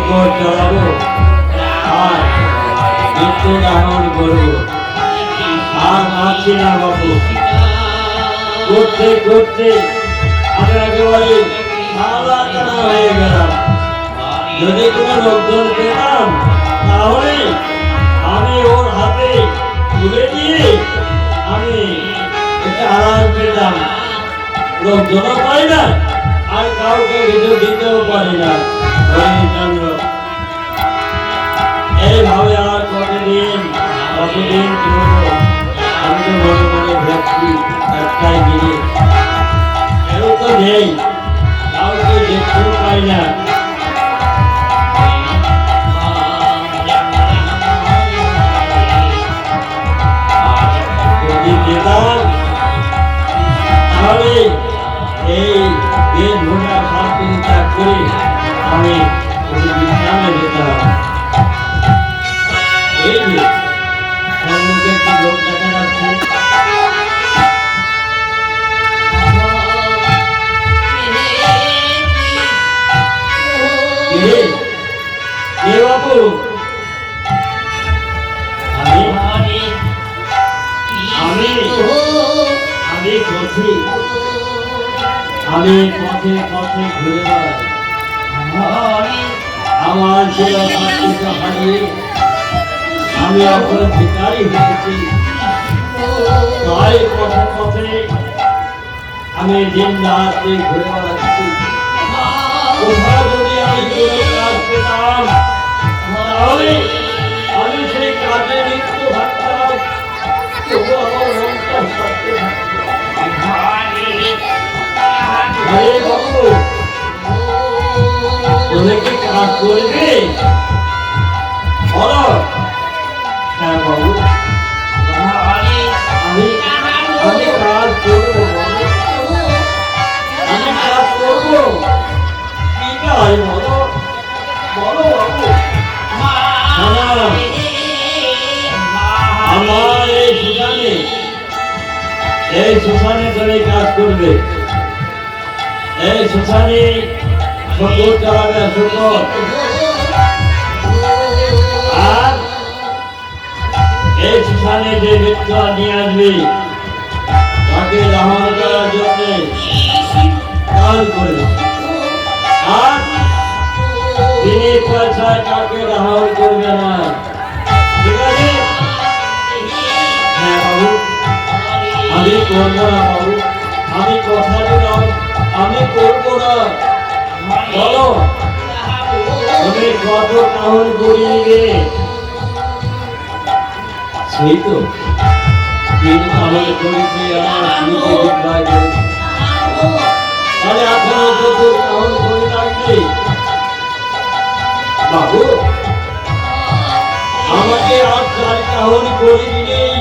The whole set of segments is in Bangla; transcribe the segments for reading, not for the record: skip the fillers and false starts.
সংকট চালাবো আর মৃত্যু দাহন করবো। আর পাচ্ছি না বাবু, করতে করতে আমি একেবারে সারা হয়ে গেলাম। যদি কোনো লোকজন পেলাম তাহলে আমি ওর হাতে তুলে দিয়ে আমি একটা আরাম পেতাম। লোকজনও পাই না আর কাউকে কিছু দিতেও পারি না। হরিচন্দ্র এইভাবে আর কতদিন চলবো? আমি তো মনে মনে ভাবছি একটাই জিনিস, কেউ তো নেই, কাউকে দেখতেও পাই না। যদি যেতাম তাহলে এই দেশ ঘোড়া সব কিছু ত্যাগ করে আমি বিশ্রামে যেতাম। এই যে সম্মুখে একটি লোক দেখা যাচ্ছে, বাবু আমি পথে পথে ঘুরে বেড়াই। আমার হারিয়ে আমি এখন ভিখারি হয়েছি। তাই পথে পথে আমি দিন রাত্রে ঘুরে বেড়াচ্ছি। কোথাও যদি আমি কোনো কাজ পেতাম তাহলে আমি সেই কাজে লিপ্ত থাকতাম, তবু আমার মনটা সত্যি থাকতো। বাবু, তুমি কি কাজ করবে? বলো। হ্যাঁ বাবু, আমি কাজ করবো। আমি কাজ করবো, কি কাজ বলো? বলো বাবু। আমার এই শ্মশানে তুমি কাজ করবে। এই শ্মশানে শকর চালাবে, শকর। আর এই শ্মশানে যে ব্যক্তি নিয়ে আসবে তাকে দাহন করার জন্য কাজ করবে। আর তিনি পয়সায় কাকে দাহন করবে না, ঠিক আছে? হ্যাঁ বাবু, আমি করবো না বাবু, আমি কথা দিলাম আমি করবো না। বলো তুমি কত কাহন করিয়ে নিবে? সেই তো তিন কাহন করেছি আমার স্ত্রীকে বিদায় করে। তাহলে এখনো কত কাহন করে থাকবে? বাবু, আমাকে আর 4 কাহন করে দিলেই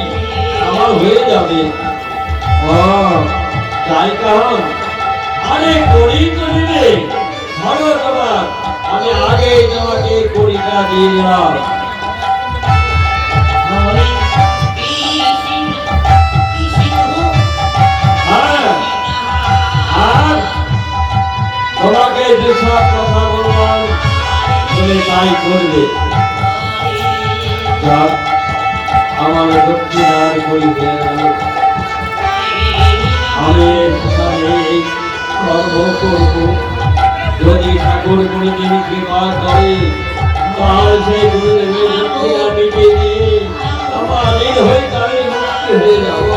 আমার হয়ে যাবে। ও 4 কাহন? আরে করি তো নিবে, ধরো তোমার, আমি আগে তোমাকে করিটা দিয়ে দিলাম। আর তোমাকে যেসব কথা বললাম তুমি তাই করবে। আমার দক্ষিণার করি হয়ে গেল। আমি কর্ম করব, যদি ঠাকুর গুরুদেবী কৃপা করে তাহলে সেই গুরুদেবের দক্ষিণা মিটিয়ে দিয়ে আমার হয়ে যাবে, মুক্তি হয়ে যাব।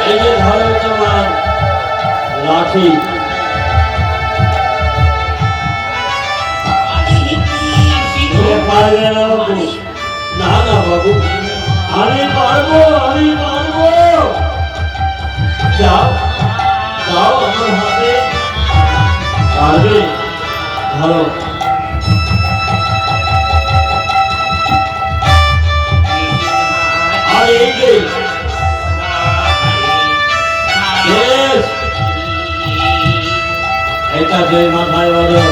এই যে ধরো তোমার লাঠি, পারবে না বাবু? না না বাবু, আমি পারবো, আমি পারবো। যাও যাও আমার হাতে, পারবে? ধরো। আর এই যে এটা যে মাথায় বলো,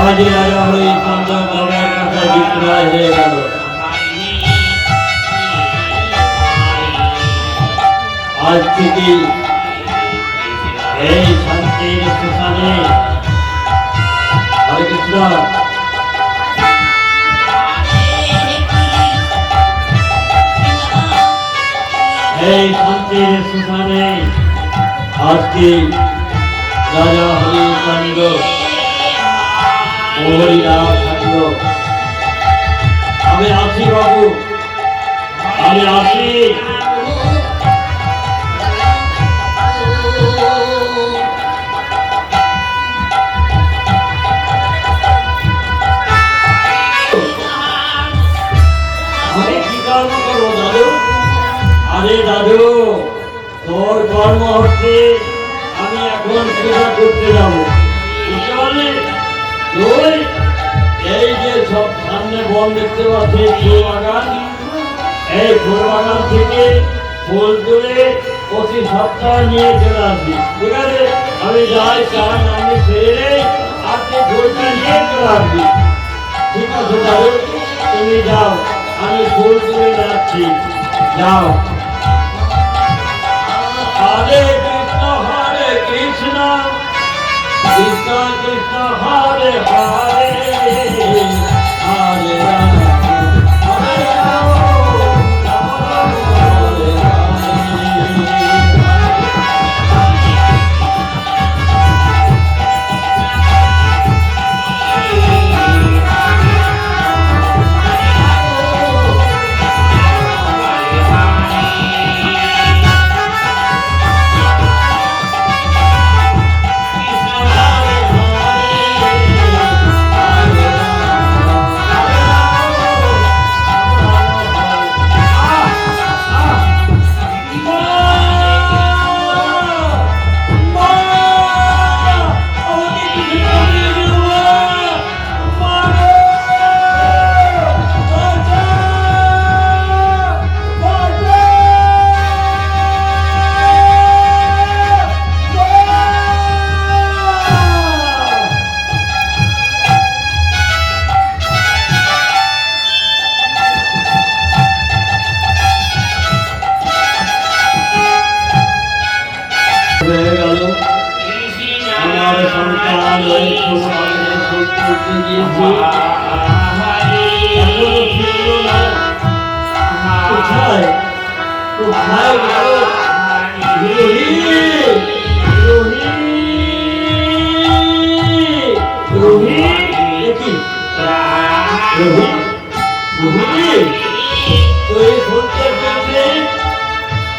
কাজী রাজা হরিচন্দ্র বাবার কাছে বিক্রয় হয়ে গেল। আজ থেকে এই শান্তির শ্মশানে হরে কৃষ্ণ এই শান্তির শ্মশানে আজকে রাজা হরিচন্দ্র হরিরাম থাকল। আমি আসি বাবু, আমি আসি। আমি কি কর্ম করবো দাদু? আরে দাদু, তোর কর্ম হচ্ছে আমি এখন পূজা করতে যাবো। বুঝতে পারলি? তুই এই যে সব সামনে বন দেখতে পাচ্ছি ফুল বাগান, এই ফুল বাগান থেকে ফুল তুলে প্রতি সপ্তাহে নিয়ে চলে আসবি। ঠিক আছে? আমি যাই চান আমি ছেড়ে আপনি ফুলটা নিয়ে চলে আসবি। ঠিক আছে দাদু, তুমি যাও, আমি ফুল তুলে যাচ্ছি। যাও। হরে কৃষ্ণ কৃষ্ণ কৃষ্ণ হরে হরে হরে রাম হরে রাম রাম হরে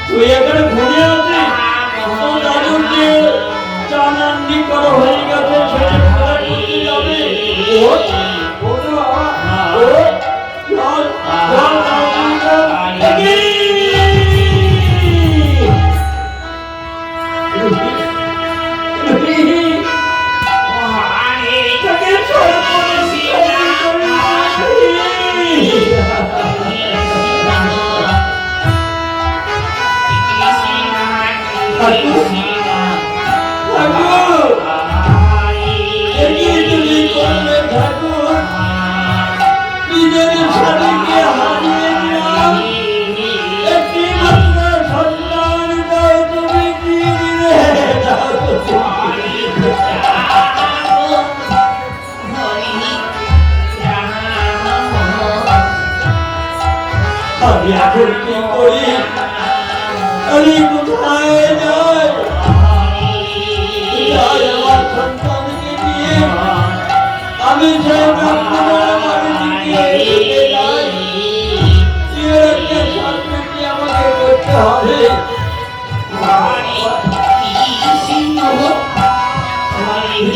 তুই এখানে ঘুরে আছিস? দাদুর যে চানান্নি করা হয়ে গেছে সেটা করতে যাবে। এখন কি করি? আমি কোথায় যাই? আমার সন্তানকে নিয়ে আমি সেই ব্রাহ্মণের বাড়ি দিকে যাই। এর একটা শাস্তি আমাকে করতে হবে।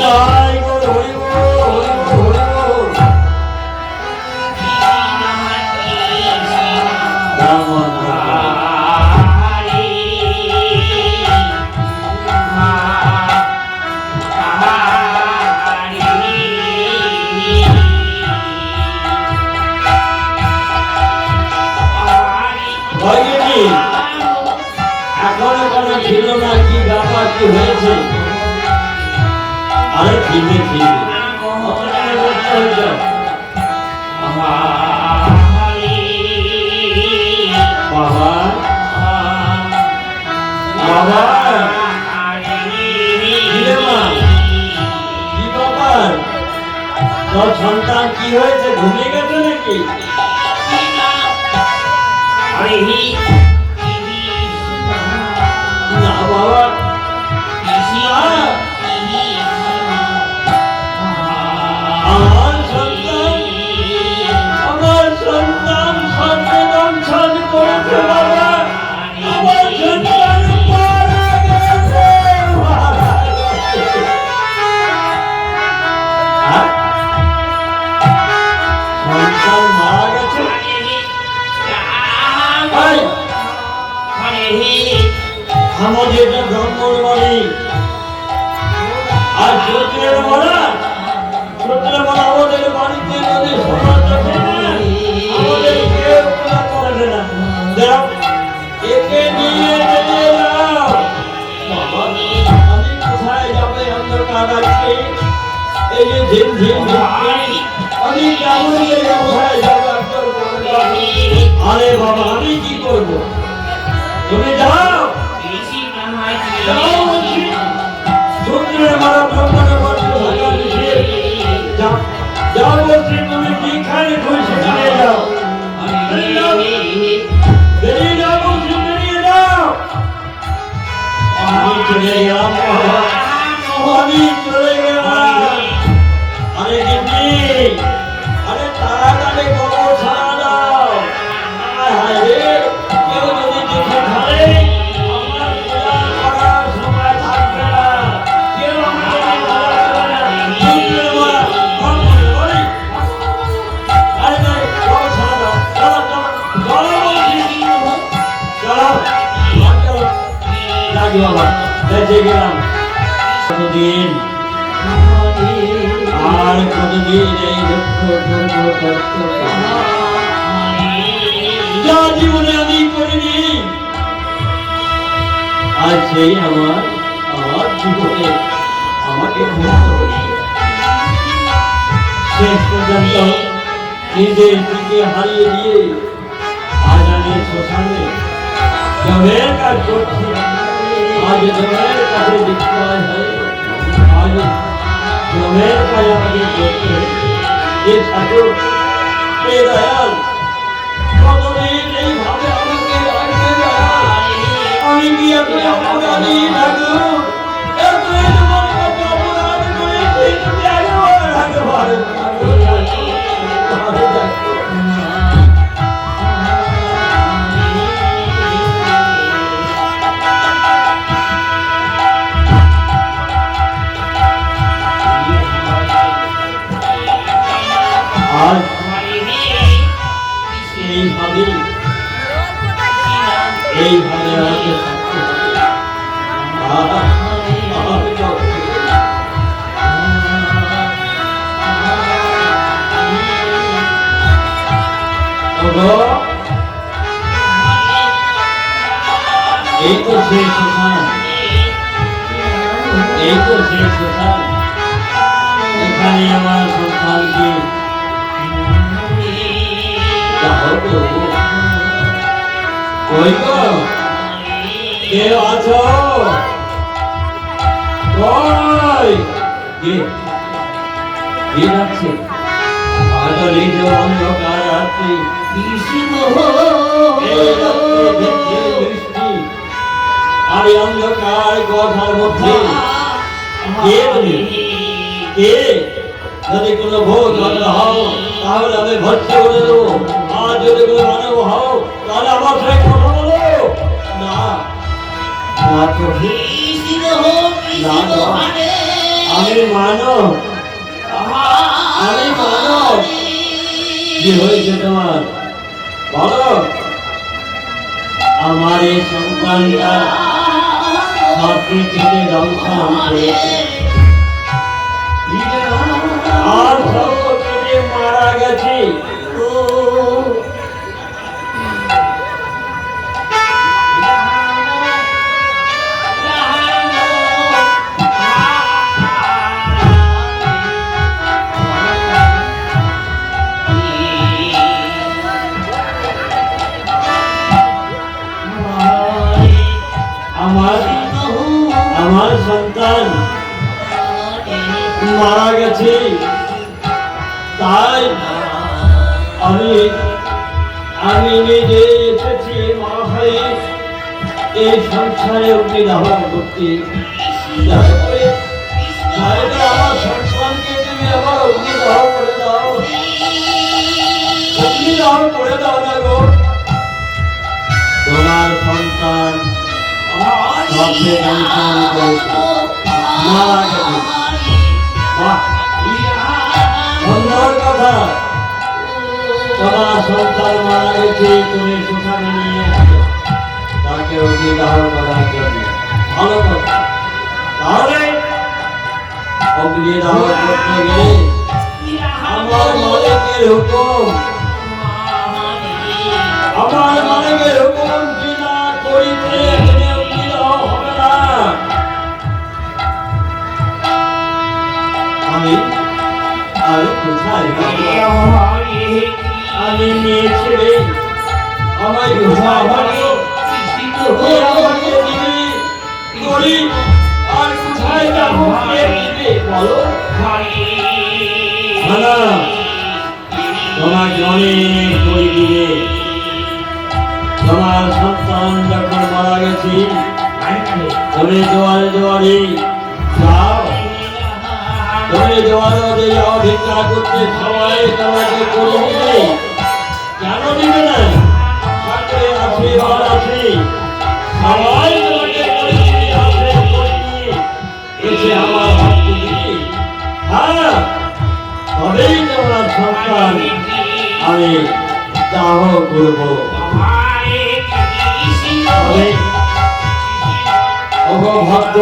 জয় গুরু হরি বল, হরি বল, এখনো ছিল না কি ব্যাপার কি হয়েছে? আরে ঠিক হয়েছে? বাবা বাবা কিরে মা, কি ব্যাপার? তোর সন্তান কি হয়েছে, ঘুমিয়ে গেছে নাকি? না বাবা, আমার সন্তান সর্বদংশন করেছে বাবা, আমার সন্তান মারা গেছে। সন্তান মারা গেছে? আমাদের এটা ব্রহ্মর বাড়ি, আর সূত্রের মারা আমাদের বাড়িতে যদি সমাজ আছে না, আমাদের কেউ পূজা করে না। যাও, একে নিয়ে চলে যাও। বাবা, আমি কোথায় যাবে? অন্ধকার আছে, এই যে ঝিমঝিম বৃষ্টি, আমি কেমন করে কোথায় যাবো? আরে বাবা, আমি কি করবো? তুমি যাও, যাও বলছি। সূত্রের মারা ব্রহ্মণের বাড়িতে থাকা নিষেধ। যাও, যাও বলছি, তুমি যেখানে খুশি চলে যাও। বেরিয়ে যাও বলছি, বেরিয়ে যাও। আমি চলে গেলাম বাবা, আমি চলে গেলাম। আরে দিদি, আরে তাড়াতাড়ি খবর ছাড়া দাও। হায় রে, কেউ যদি দেখে ফেলে, আমার পূজা করার সময় থাকবে না। কেউ আমাকে পূজা করবে না। সূত্রের মারা ব্রহ্মণের বাড়ি। আরে তাই খবর ছাড়া দাও। চলো চলো চলো বলছি, চলো চলো। রাজি বাবা, বেঁচে গেলাম। কতদিন আর কতদিন এই দুঃখ দুর্গ কষ্ট যা জীবনে আমি করিনি, আর সেই আমার জীবনে আমাকে শেষ পর্যন্ত নিজের দিকে হারিয়ে দিয়ে আজ আমি শ্মশানে জমের কাজ করছি। আজ জমের কাজে বিক্রয় হয়ে আজ জমের কাজ আমাকে করতে যে ঠাকুর, হে দয়াল, কতদিন এইভাবে আমাকে রাখবে দয়াল? আমি কি এত অপরাধী ঠাকুর? এত তোমার কত অপরাধ করেছি, তুমি একবার রাখতে পারো? আজ এইভাবে আমাকে এই তো সেই শ্মশান, এই তো সেই শ্মশান। এখানে আমার সন্তানকে কই গো, কেউ আছো? কই কে যাচ্ছে? আদলে যে অন্ধকার আছে, আর এই অন্ধকার কথার মধ্যে কে তুমি? কে? যদি কোনো ভোগ হও তাহলে আমি ভর্তি করে দেবো, আর যদি কোনো মানব হও তাহলে আমার সাথে কথা বলো না। আমি মানব, আমি মানব। কি হয়েছে তোমার বলো? আমার এই সন্তানটা সবকে কেটে দংশন করেছে, আর সব কেটে মারা গেছে। মারা গেছি, তাই আমি আমি নিজে এসেছি মা হয়ে এই সংসারে অগ্নিদাহ করতে। দয়া করে আমার সন্তানকে তুমি আমার অগ্নিদাহ করে দাও, অগ্নিদাহ করে দাও না গো। তোমার সন্তান মারা গেছে। সুন্দর কথা, তোমার সন্তান মারা গেছে, তুমি শ্মশানে নিয়ে তাকে অগ্নিদাহ করার জন্য। ভালো কথা। তাহলে অগ্নিদাহ করতে গেলে আমার মালিকের হুকুম, আমার মালিকের হুকুম বিনা করিতে এখানে অগ্নিদাহ হবে না। আমি আর কোথায় আমি নিয়েছি আমায় আমাকে দিবি করি আর কোথায় যাবো বলো। তোমাকে অনেক করি দিবে। তোমার সন্তান যখন মারা গেছি তুমি জোয়ারে জোয়ারে যাও, তুমি জোয়ারে যাও ভিক্ষা করতে, সবাই তোমাকে করে দিবে। কেন দিবে না? আশীর্বাদ আছে, সবাই তোমাকে করে দিবে, এসে আমার ভক্ত দিবি। হ্যাঁ, তবেই তোমার সন্তান আমি দাহ করবো। ভক্ত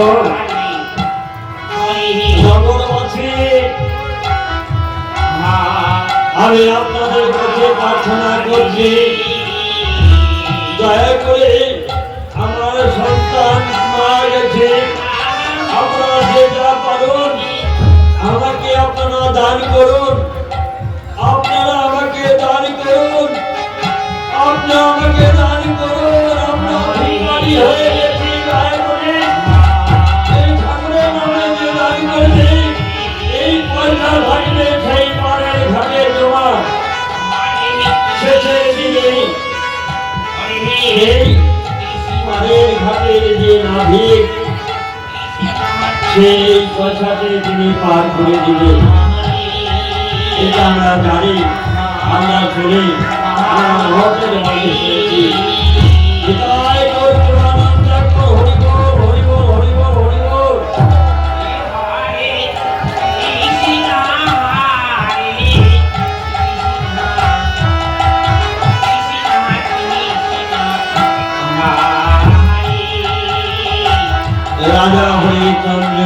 জগৎবাসী, আমি আপনাদের কাছে প্রার্থনা করছি, দয়া করে আমার সন্তান মারা গেছে, আপনারা যে যা পারুন আমাকে আপনারা দান করুন, আপনারা আমাকে দান করুন, আপনারা আমাকে দান করুন। আমরা ভিখারি হয়ে গেছি, দয়া করে এই ঠাকুরের নামে যে দান করবে, এই পয়সা থাকবে সেই পাড়ের ঘাটে জমা, শেষে দিনে সেই পাড়ের ঘাটের যে নাভিক, সেই পয়সাতে তিনি পার করে দিবেন। এটা আমরা জানি, আমরা শুনি, আমরা মহতের মধ্যে শুনেছি। হৃদয় তোর পুরানন্দ হরিব হরিব হরিব হরিব। রাজা হরিচন্দ্র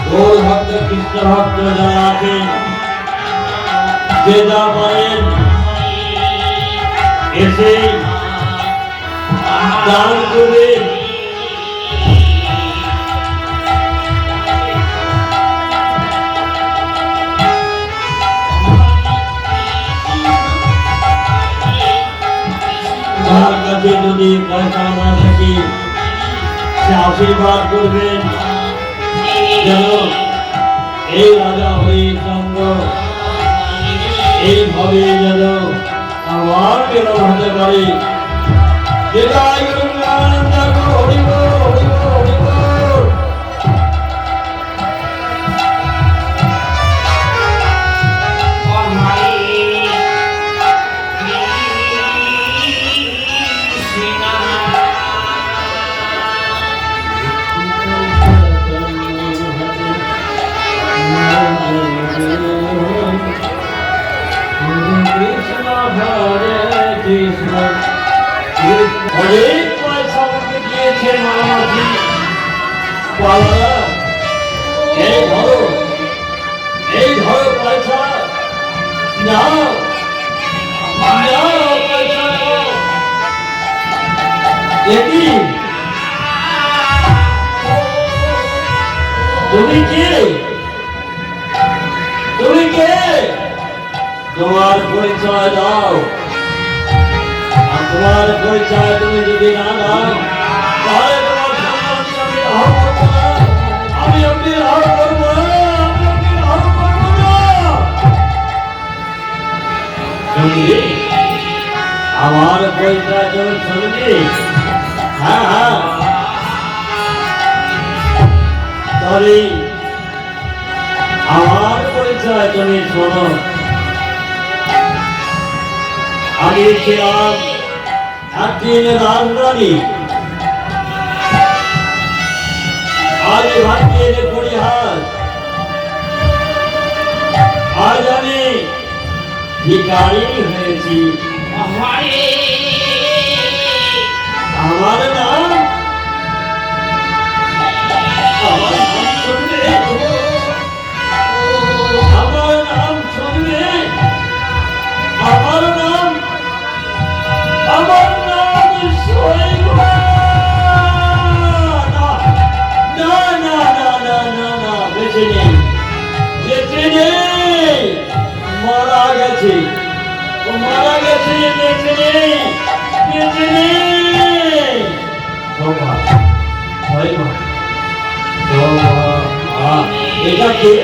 গৌর ভক্ত কৃষ্ণ ভক্ত যারা আছেন, যে যা পারেন এসে দান করবেন। তার কাছে যদি পয়সা না থাকে সে আশীর্বাদ করবেন যেন এই রাজা হরিচন্দ্র এইভাবে যেন আমার কেন হতে পারে। অনেক পয়সা আমাকে দিয়েছে মামাজি, এই ধরো পয়সা নাও, পয়সা দেখি তুমি কে, তুমি কে, তোমার পরিচয় দাও। তোমার পরিচয় তুমি যদি না দাও তাহলে তোমার সন্তানকে আমি রাহ করবো না, আমি আপনি রাহ করবো না, আমি আপনি রাহ করবো না। শুনবি আমার পরিচয় তুমি শুনবি? হ্যাঁ হ্যাঁ, তবে আমার পরিচয় তুমি শোনো। আমি ছিলাম একদিন রাজরানী, আজ ভাগ্যের পরিহাস, আজ আমি ভিখারি হয়েছি। আমার নাম শুনবে, আমার নাম শুনবে, আমার নাম শৈব। না না না না না না, বেঁচে নেই, বেঁচে নেই, মারা গেছে, মারা গেছে, বেঁচে নেই, বেঁচে নেই। এটা কে?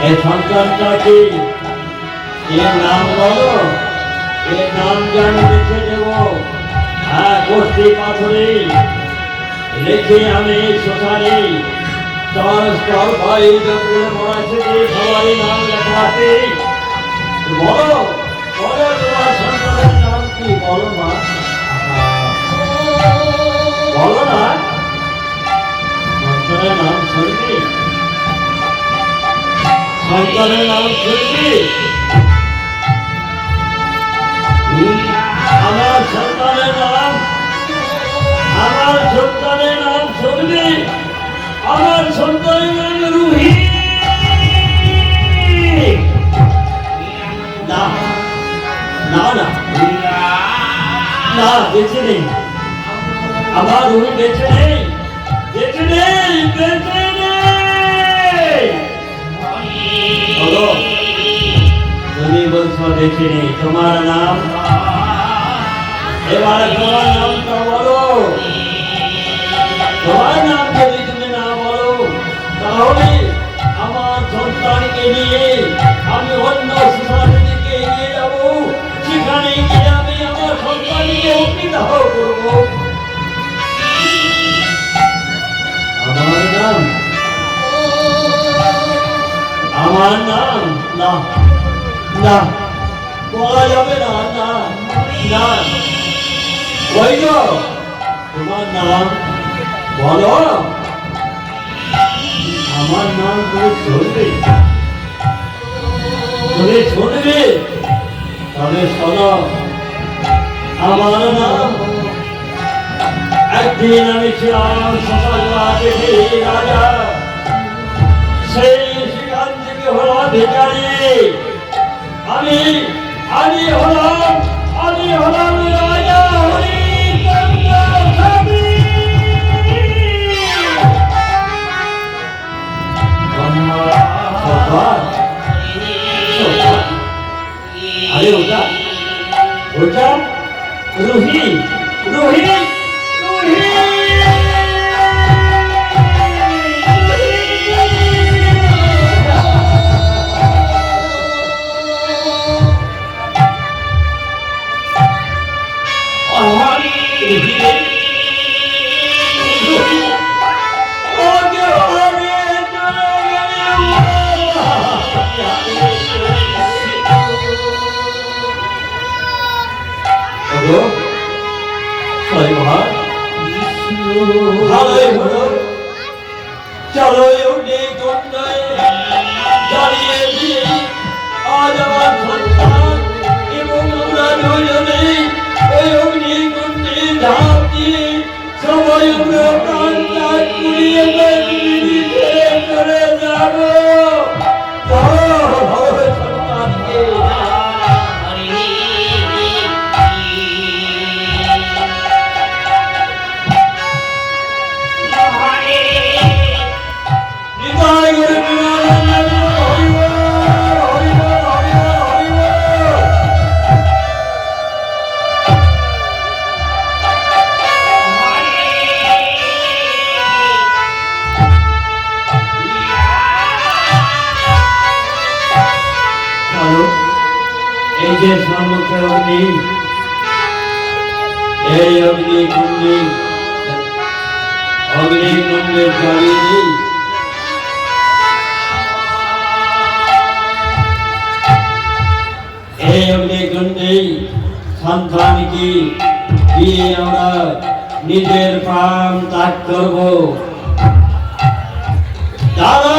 এই সন্তানটা কি? এর নাম বলো, এর নাম জানি লিখে দেব। হ্যাঁ, গোষ্ঠী পাথরে রেখে আমি শ্মশানে স্তর স্তর ভাই যতগুলো মরাছে সবারই নাম লেখা আছে। বলো বলো, তোমার সন্তানের নাম কি? বলো মা, বলো না। সন্তানের নাম শুনবি? সন্তানের নাম শুনবি? আমার সন্তানের নাম, আমার সন্তানের নাম শুনবি? আমার সন্তানের নাম রুহি। না না না না, বেঁচে নেই, আমার রুহি বেঁচে নেই, বেঁচে নেই, বেঁচে নেই। বলো, তুমি বলছো বেঁচে নেই, তোমার নাম? এবার তোমার নামটা বলো। তোমার নাম যদি তুমি না বলো তাহলে আমার সন্তানকে নিয়ে আমি অন্য শ্মশানের দিকে এগিয়ে যাবো, সেখানে গিয়ে আমি আমার সন্তানকে অগ্নিদাহ করবো। আমার নাম, আমার নাম না না, বলা যাবে না, না না। ওই তো তোমার নাম বলো, আমার নাম তুমি শুনবে, তুমি শুনবে, তবে শোনো, আমার নাম, একদিন আমি ছিলাম রাজা, সেই সেখান থেকে হলো ভিখারি। আমি আমি হলাম রাজা হরিচন্দ্র স্বামী। আরে ওটা ওটা রুহি, রুহি, রুহি। চলো জ্বালিয়ে দিয়ে আজ আমার সন্তান এবং আমরা দুজনে ওই অগ্নিকুণ্ডে ঝাঁপ দিয়ে সবাই আমরা প্রাণ ত্যাগ করিয়ে চলে যাবো। সন্তানকে এই অগ্নিকুণ্ডে জ্বালিয়ে দিই। এই অগ্নিকুণ্ডে সন্তানকে দিয়ে আমরা নিজের প্রাণ ত্যাগ করব। দাদা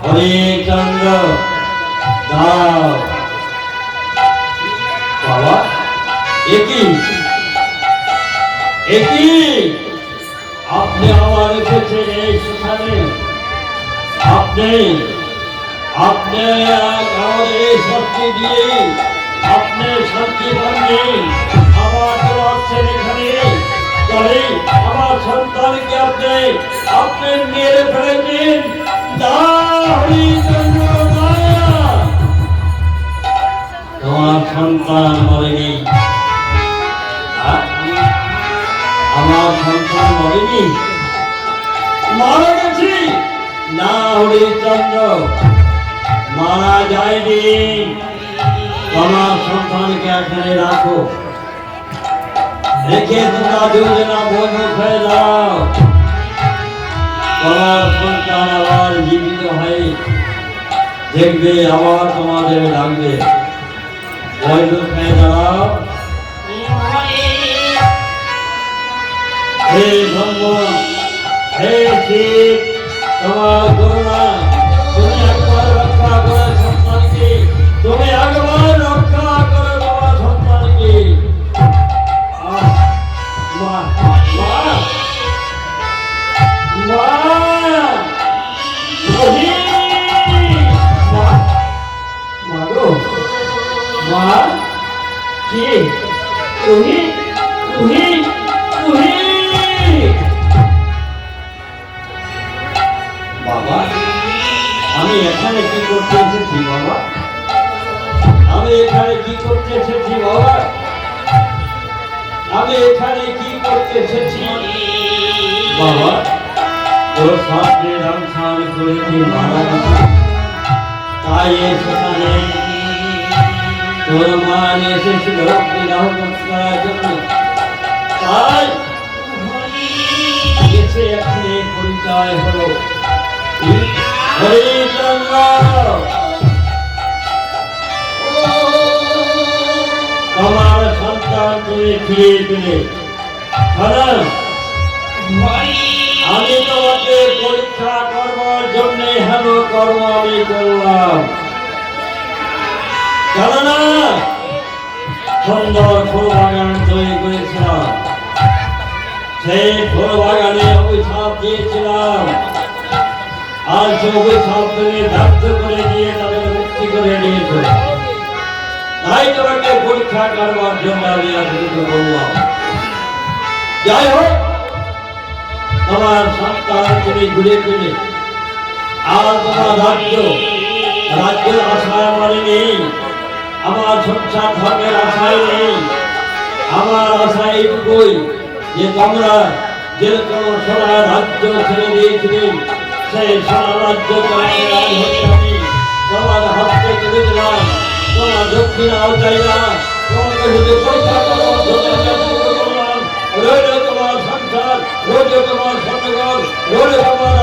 হরিচন্দ্র দাও বাবা, একই আপনি আমার এসেছেন এই শ্মশানে। আপনি আমাদের শক্তি দিয়ে আপনি শান্তি পাননি। আমার তো আছেন এখানে, তবে আমার সন্তানকে আপনি মেরে ফেলেছেন। তোমার সন্তান মরেনি, আমার সন্তান মরেনি, মারা গেছি না। হরিচন্দ্র মারা যায়নি। তোমার সন্তানকে এখানে রাখো, রেখে তোমরা দুজনা বন্ধু হয়ে যাও। তোমার সন্তান আবার জীবিত হয়ে দেখবে, আবার তোমাদের ডাকবে। বন্ধু হয়ে দাঁড়াও। হে ব্রহ্ম, হে শিব, তোমার করুণা, তুমি একবার রক্ষা করে সন্তানকে, তুমি একবার রক্ষা করে তোমার সন্তানকে। মা মা মা মাগো, মা কি তুমি তুমি তুমি বাবা, আমি এখানে কি করতে এসেছি বাবা? আমি এখানে কি করতে এসেছি বাবা? আমি এখানে কি করতে এসেছি বাবা? তোর সাথে রমসান করেছি মারা গেছে, তাই এখানে তোর মা এসেছিল বিবাহ করার জন্য। তাই গেছে, এখানে পরিচয় হলো। হরিচন্দ্র তোমার সন্তান তুমি ফিরে পেলে। আমি তোমাকে পরীক্ষা করবার জন্য হেন কর্ম আমি করলাম। কেননা সুন্দর ফুল বাগান তৈরি করেছিলাম, সেই ফুল বাগানে অভিশাপ দিয়েছিলাম। আর সে অভিশাপ তুমি ব্যর্থ করে দিয়ে তাদের মুক্তি করে দিয়েছে। তাই তোমাকে পরীক্ষা করবার জন্য আমি আজকে বললাম। যাই হোক, তোমার সন্তান তুমি ঘুরে ফিরে আর তোমার রাজ্যের আশায় আমার নেই, আমার সংসার ধর্মের আশায় নেই। আমার আশা এইটুকুই যে তোমরা যেরকম সোনা রাজ্য ছেড়ে দিয়েছিলে, সেই সোনা রাজ্য তোমার হাতে তুলে দিলাম। তোমার দক্ষিণাও চাই না, তোমাকে শুধু পরীক্ষা করলাম। রইল তোমার সংসার, রইল তোমার সন্তান, রইল তোমার